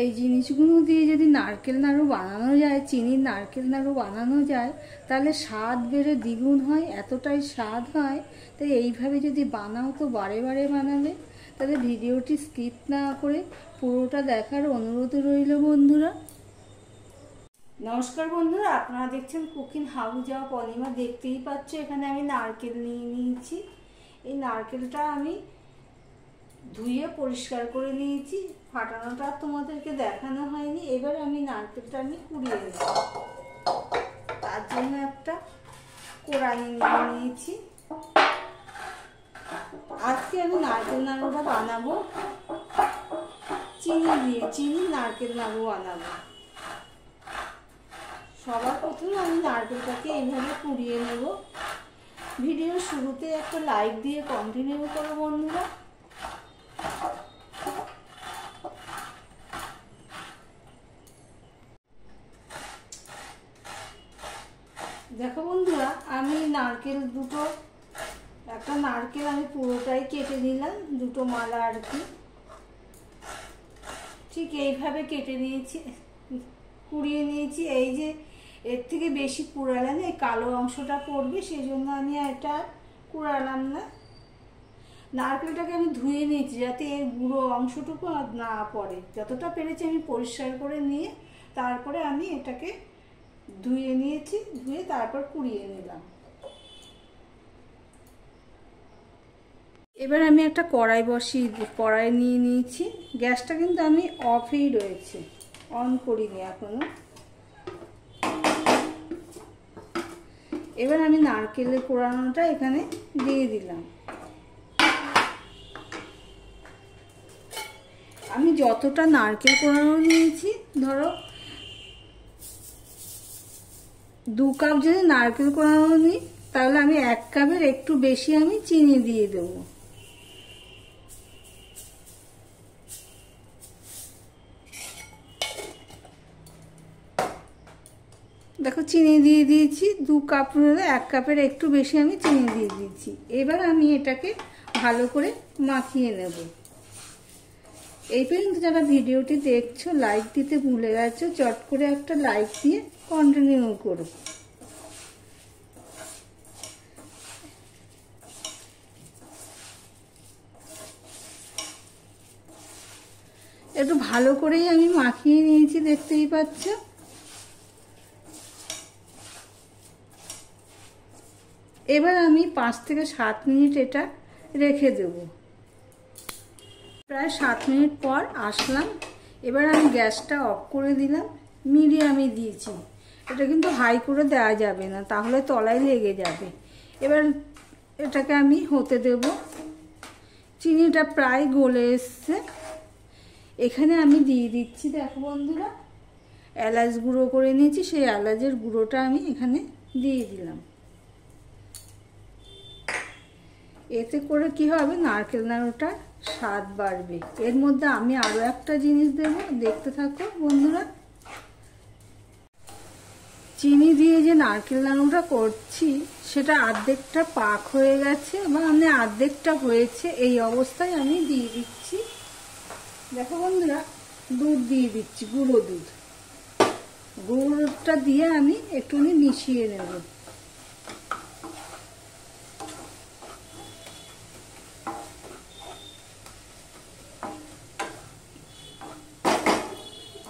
এই জিনিসগুলো দিয়ে যদি নারকেল নাড়ু বানানো যায়, চিনির নারকেল নাড়ু বানানো যায়, তাহলে স্বাদ বেড়ে দ্বিগুণ হয়, এতটাই স্বাদ হয়। তাই এইভাবে যদি বানাও তো বারে বারে বানাবে। তাহলে ভিডিওটি স্কিপ না করে পুরোটা দেখার অনুরোধ রইল বন্ধুরা। নমস্কার বন্ধুরা, আপনারা দেখছেন কুকিং হাউস অফ অনিমা। দেখতেই পাচ্ছ এখানে আমি নারকেল নিয়ে নিয়েছি। এই নারকেলটা আমি ধুয়ে পরিষ্কার করে নিয়েছি, ফাটানোটা তোমাদেরকে দেখানো হয়নি। এবার আমি নারকেলটা কুড়িয়ে নেব, তার জন্য একটা কোড়ানি নিয়ে নিয়েছি। আজকে আমি নারকেল নাড়ুটা বানাবো চিনি দিয়ে, চিনি নারকেল নাড়ু বানাবো। সবার প্রথমে আমি নারকেলটাকে এইভাবে কুড়িয়ে নেব। ভিডিওর শুরুতে একটা লাইক দিয়ে কন্টিনিউ করো বন্ধুরা। দেখো বন্ধুরা, আমি নারকেল একটা নারকেল আমি পুরোটাই কেটে নিলাম, দুটো মালা আর কি। ঠিক এইভাবে কেটে নিয়েছি, কুড়িয়ে নিয়েছি। এই যে এর থেকে বেশি কুড়ালে না এই কালো অংশটা পড়বে, সেই জন্য আমি এটা কুড়ালাম না। নারকেলটাকে আমি ধুয়ে নিয়েছি যাতে এর গুঁড়ো অংশটুকু না পড়ে। যতটা পেরেছি আমি পরিষ্কার করে নিয়ে তারপরে আমি এটাকে ধুয়ে নিয়েছি, ধুয়ে তারপর কুড়িয়ে নিলাম। এবার আমি একটা কড়াই নিয়ে নিয়েছি। গ্যাসটা কিন্তু আমি অফেই রয়েছে, অন করিনি এখনো। এবার আমি নারকেলের কোড়ানোটা এখানে দিয়ে দিলাম। আমি যতটা নারকেল কোড়ানো নিয়েছি, ধরো 2 কাপ যদি নারকেল কোড়ানো নিই, তাহলে আমি 1 কাপের একটু বেশি আমি চিনি দিয়ে দেবো। দেখো চিনি দিয়ে দিয়েছি 2 কাপ, 1 কাপের একটু বেশি আমি চিনি দিয়ে দিয়েছি। এবার আমি এটাকে ভালো করে মাখিয়ে নেব। এই পর্যন্ত যারা ভিডিওটি দেখছো লাইক দিতে ভুলে গেছো, চট করে একটা লাইক দিয়ে কন্টিনিউ করো। একটু ভালো করেই আমি মাখিয়ে নিয়েছি, দেখতেই পাচ্ছ। এবার আমি 5 থেকে 7 মিনিট এটা রেখে দেব। প্রায় 7 মিনিট পর আসলাম। এবার আমি গ্যাসটা অফ করে দিলাম, মিডিয়ামে দিয়েছি। এটা কিন্তু হাই করে দেওয়া যাবে না, তাহলে তলায় লেগে যাবে। এবার এটাকে আমি হতে দেব। চিনিটা প্রায় গলে এসছে। এখানে আমি দিয়ে দিচ্ছি, দেখো বন্ধুরা, এলাচ গুঁড়ো করে নিয়েছি, সেই এলাচের গুঁড়োটা আমি এখানে দিয়ে দিলাম। এতে করে কি হবে, নারকেল নাড়ুটা স্বাদ বাড়বে। এর মধ্যে আমি আরো একটা জিনিস দেব, দেখতে থাকো বন্ধুরা। চিনি দিয়ে যে নারকেল নাড়ুটা করছি সেটা অর্ধেকটা পাক হয়ে গেছে, বা মানে অর্ধেকটা হয়েছে। এই অবস্থায় আমি দিয়ে দিচ্ছি, দেখো বন্ধুরা, দুধ দিয়ে দিচ্ছি, গুঁড়ো দুধ। গুঁড়োটা দিয়ে আমি একটুখানি মিশিয়ে নেব।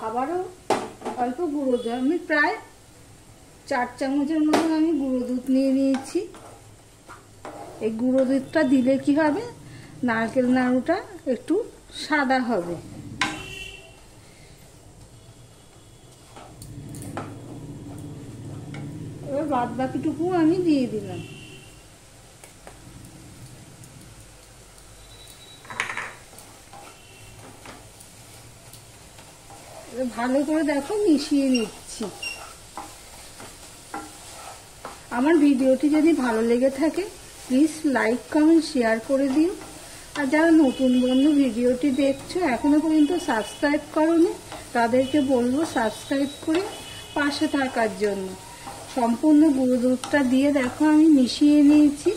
আবারও অল্প গুঁড়ো দুধ, আমি প্রায় 4 চামচের মতো আমি গুঁড়ো দুধ নিয়ে নিয়েছি। এই গুঁড়ো দুধটা দিলে কি হবে, নারকেল নাড়ুটা একটু সাদা হবে। এবার বাদ বাকিটুকু আমি দিয়ে দিলাম। ভালো করে দেখো মিশিয়ে নিচ্ছি। আমার ভিডিওটি যদি ভালো লেগে থাকে প্লিজ লাইক কমেন্ট শেয়ার করে দিও। আর যারা নতুন বন্ধু ভিডিওটি দেখছো এখনো পর্যন্ত সাবস্ক্রাইব করোনি, তাদেরকে বলবো সাবস্ক্রাইব করে পাশে থাকার জন্য। সম্পূর্ণ গুঁড়ো দুধটা দিয়ে দেখো আমি মিশিয়ে নিয়েছি।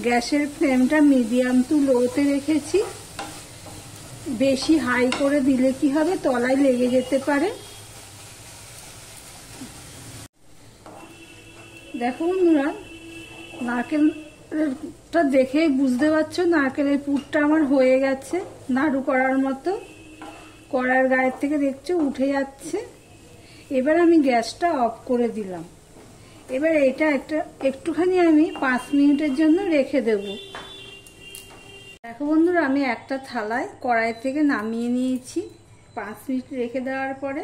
গ্যাসের ফ্লেমটা মিডিয়াম টু লোতে রেখেছি। বেশি হাই করে দিলে কি হবে, তলায় লেগে যেতে পারে। দেখো বন্ধুরা, নারকেলটা দেখে বুঝতে পারছো নারকেলের পুরটা আমার হয়ে গেছে, নাড়ু করার মতো। কড়ার গায়ের থেকে দেখছো উঠে যাচ্ছে। এবার আমি গ্যাসটা অফ করে দিলাম। এবার এটা একটুখানি আমি 5 মিনিটের জন্য রেখে দেব। দেখো বন্ধুরা, আমি একটা থালায় কড়াই থেকে নামিয়ে নিয়েছি 5 মিনিট রেখে দেওয়ার পরে।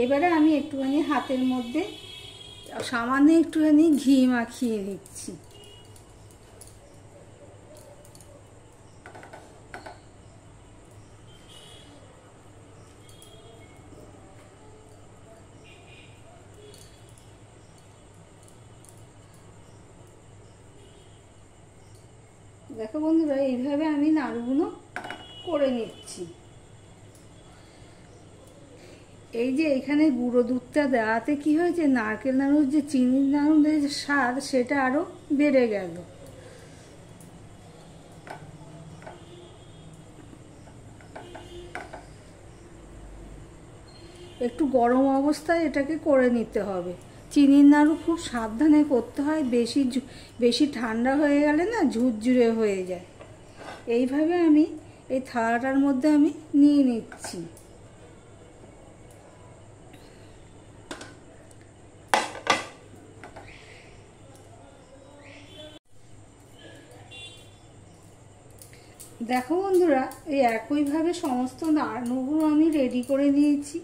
এবারে আমি একটুখানি হাতের মধ্যে সামান্য একটুখানি ঘি মাখিয়ে নিচ্ছি। দেখো বন্ধুরা, এইভাবে আমি নাড়ুগুলো করে নিচ্ছি। এই যে এখানে গুঁড়ো দুধটা দেওয়াতে কি হয়েছে, নারকেল নাড়ুর যে চিনির নাড়ুর যে স্বাদ সেটা আরো বেড়ে গেল। একটু গরম অবস্থায় এটাকে করে নিতে হবে। চিনির নাড়ু খুব সাবধানে করতে হয়, বেশি ঠান্ডা হয়ে গেলে না ঝুরঝুরে হয়ে যায়। এইভাবে আমি এই থালাটার মধ্যে আমি নিয়ে নিচ্ছি। দেখো বন্ধুরা, এই একইভাবে সমস্ত নাড়ুগুলো আমি রেডি করে নিয়েছি।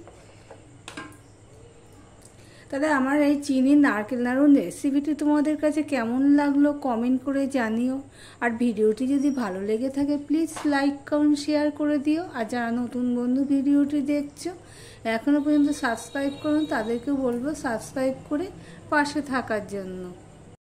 তাহলে আমার এই চিনির নারকেল নাড়ুর রেসিপিটি তোমাদের কাছে কেমন লাগলো কমেন্ট করে জানিও। আর ভিডিওটি যদি ভালো লেগে থাকে প্লিজ লাইক কমেন্ট শেয়ার করে দিও। আর যারা নতুন বন্ধু ভিডিওটি দেখছো এখনও পর্যন্ত সাবস্ক্রাইব করুন, তাদেরকে বলবো সাবস্ক্রাইব করে পাশে থাকার জন্য।